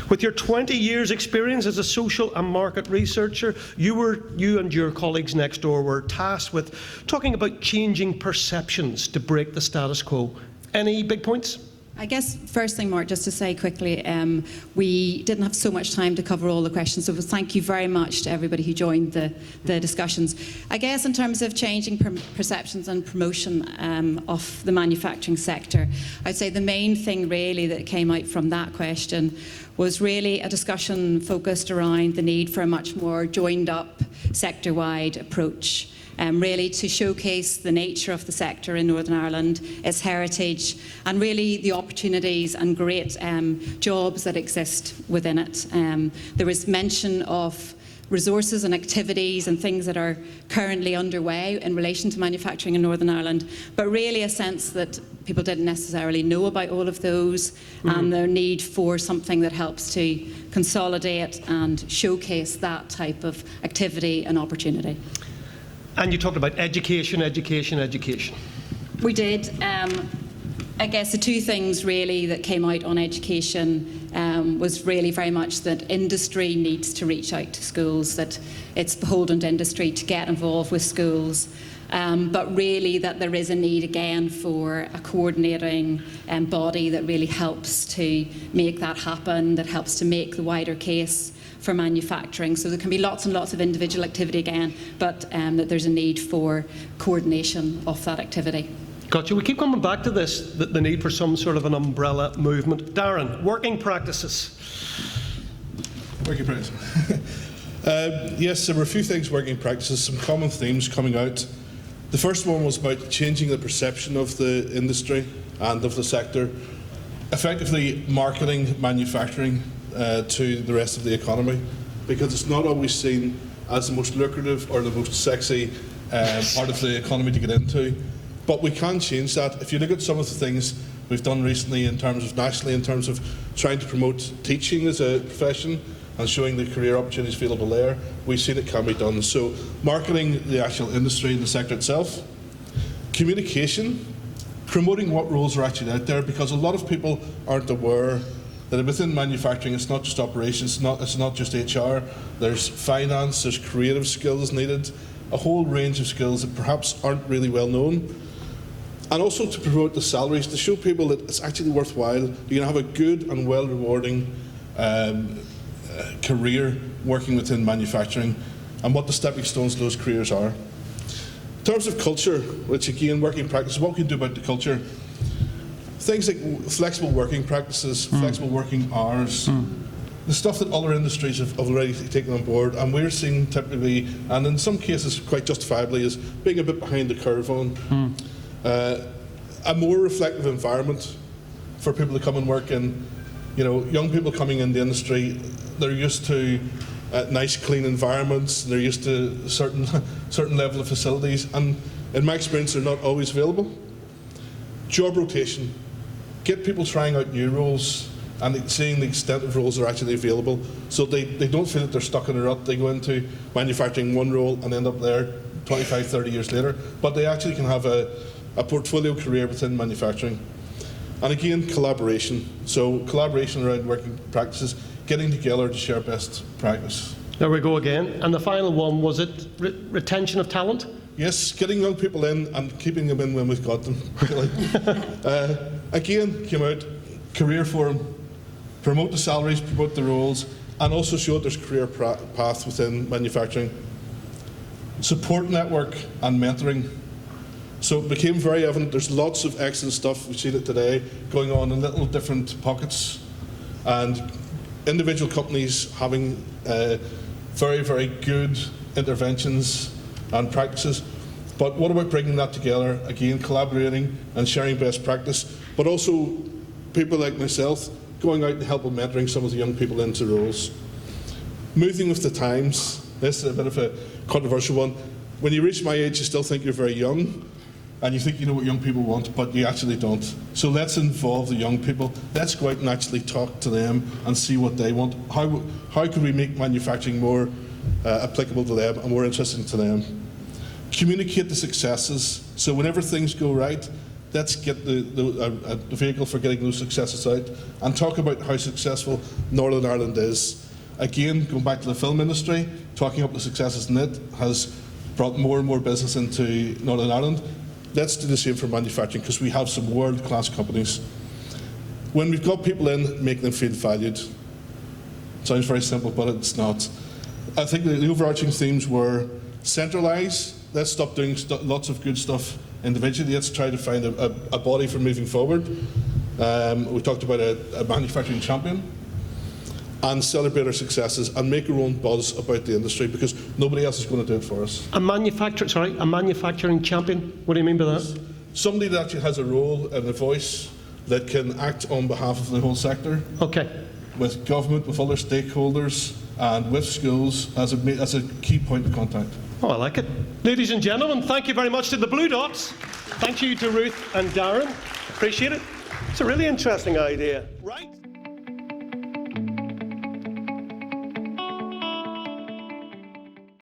with your 20 years experience as a social and market researcher, you and your colleagues next door were tasked with talking about changing perceptions to break the status quo. Any big points? I guess first thing, Mark, just to say quickly, we didn't have so much time to cover all the questions, so thank you very much to everybody who joined the discussions. I guess in terms of changing perceptions and promotion of the manufacturing sector, I'd say the main thing really that came out from that question was really a discussion focused around the need for a much more joined up sector-wide approach. Really to showcase the nature of the sector in Northern Ireland, its heritage, and really the opportunities and great jobs that exist within it. There was mention of resources and activities and things that are currently underway in relation to manufacturing in Northern Ireland, but really a sense that people didn't necessarily know about all of those and their need for something that helps to consolidate and showcase that type of activity and opportunity. And you talked about education, education, education. We did. I guess the two things really that came out on education was really very much that industry needs to reach out to schools, that it's beholden to industry to get involved with schools, but really that there is a need again for a coordinating body that really helps to make that happen, that helps to make the wider case for manufacturing. So there can be lots and lots of individual activity again, but that there's a need for coordination of that activity. Gotcha. We keep coming back to this, the need for some sort of an umbrella movement. Darren, working practices. Working practices. Yes, there were a few things, working practices, some common themes coming out. The first one was about changing the perception of the industry and of the sector, effectively marketing manufacturing to the rest of the economy, because it's not always seen as the most lucrative or the most sexy part of the economy to get into. But we can change that. If you look at some of the things we've done recently in terms of nationally, in terms of trying to promote teaching as a profession and showing the career opportunities available there, we've seen it can be done. So marketing the actual industry and the sector itself, communication, promoting what roles are actually out there, because a lot of people aren't aware that within manufacturing it's not just operations, it's not just HR, there's finance, there's creative skills needed, a whole range of skills that perhaps aren't really well known. And also to promote the salaries, to show people that it's actually worthwhile. You can have a good and well rewarding career working within manufacturing, and what the stepping stones to those careers are. In terms of culture, which again, working practice, what we can do about the culture, things like flexible working practices, flexible working hours, the stuff that other industries have already taken on board, and we're seeing typically, and in some cases quite justifiably, as being a bit behind the curve on. A more reflective environment for people to come and work in. You know, young people coming in the industry, they're used to nice, clean environments, they're used to a certain level of facilities, and in my experience, they're not always available. Job rotation. Get people trying out new roles and seeing the extent of roles that are actually available, so they don't feel that they're stuck in a rut. They go into manufacturing one role and end up there 25, 30 years later, but they actually can have a portfolio career within manufacturing. And again, collaboration. So collaboration around working practices, getting together to share best practice. There we go again. And the final one, was it retention of talent? Yes, getting young people in and keeping them in when we've got them. Really. Again, came out, career forum, promote the salaries, promote the roles, and also show that there's a career path within manufacturing. Support network and mentoring. So it became very evident there's lots of excellent stuff, we've seen it today, going on in little different pockets, and individual companies having very, very good interventions and practices. But what about bringing that together, again, collaborating and sharing best practice, but also people like myself going out and helping mentoring some of the young people into roles. Moving with the times. This is a bit of a controversial one. When you reach my age, you still think you're very young, and you think you know what young people want, but you actually don't. So let's involve the young people. Let's go out and actually talk to them and see what they want. How can we make manufacturing more applicable to them and more interesting to them? Communicate the successes. So whenever things go right, Let's get the vehicle for getting those successes out and talk about how successful Northern Ireland is. Again, going back to the film industry, talking up the successes in it has brought more and more business into Northern Ireland. Let's do the same for manufacturing, because we have some world-class companies. When we've got people in, make them feel valued. Sounds very simple, but it's not. I think the overarching themes were centralise. Let's stop doing lots of good stuff individually. Let's try to find a body for moving forward. We talked about a manufacturing champion, and celebrate our successes and make our own buzz about the industry, because nobody else is going to do it for us. A manufacturing champion? What do you mean by that? Somebody that actually has a role and a voice that can act on behalf of the whole sector. Okay. With government, with other stakeholders, and with schools as a key point of contact. Oh, I like it. Ladies and gentlemen, thank you very much to the Blue Dots. Thank you to Ruth and Darren. Appreciate it. It's a really interesting idea. Right.